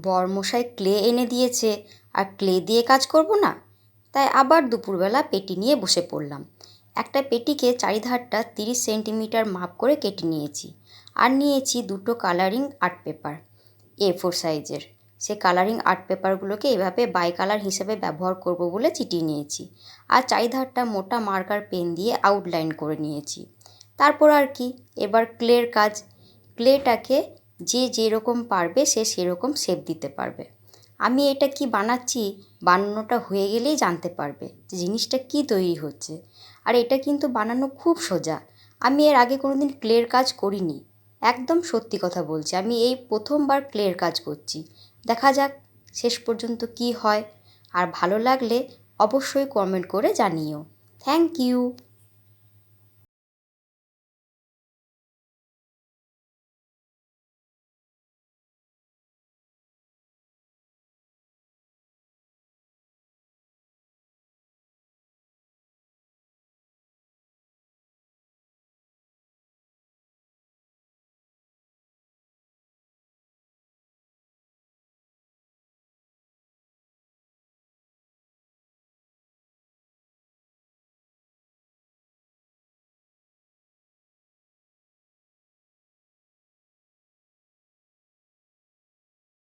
বরমশাই clay এনে দিয়েছে আর clay দিয়ে কাজ করব না, তাই আবার দুপুরবেলা পেটি নিয়ে বসে পড়লাম। একটা পেটিকে চারিধারটা 30 সেন্টিমিটার মাপ করে কেটে নিয়েছি। আর নিয়েছি দুটো কালারিং আর্ট পেপার A4 সাইজের। সে কালারিং আর্ট পেপারগুলোকে এভাবে বাই কালার হিসেবে ব্যবহার করব বলে চিটিয়ে নিয়েছি। আর চারিধারটা মোটা মার্কার পেন দিয়ে আউটলাইন করে নিয়েছি। তারপর আর কি, এবার ক্লের কাজ। ক্লেটাকে যে যেরকম পারবে সে সেরকম শেপ দিতে পারবে। আমি এটা কি বানাচ্ছি বানানোটা হয়ে গেলেই জানতে পারবে যে জিনিসটা কি তৈরি হচ্ছে। আর এটা কিন্তু বানানো খুব সোজা। আমি এর আগে কোনোদিন ক্লের কাজ করিনি, একদম সত্যি কথা বলছি। আমি এই প্রথমবার ক্লের কাজ করছি। দেখা যাক শেষ পর্যন্ত কি হয়। আর ভালো লাগলে অবশ্যই কমেন্ট করে জানিও। Thank you.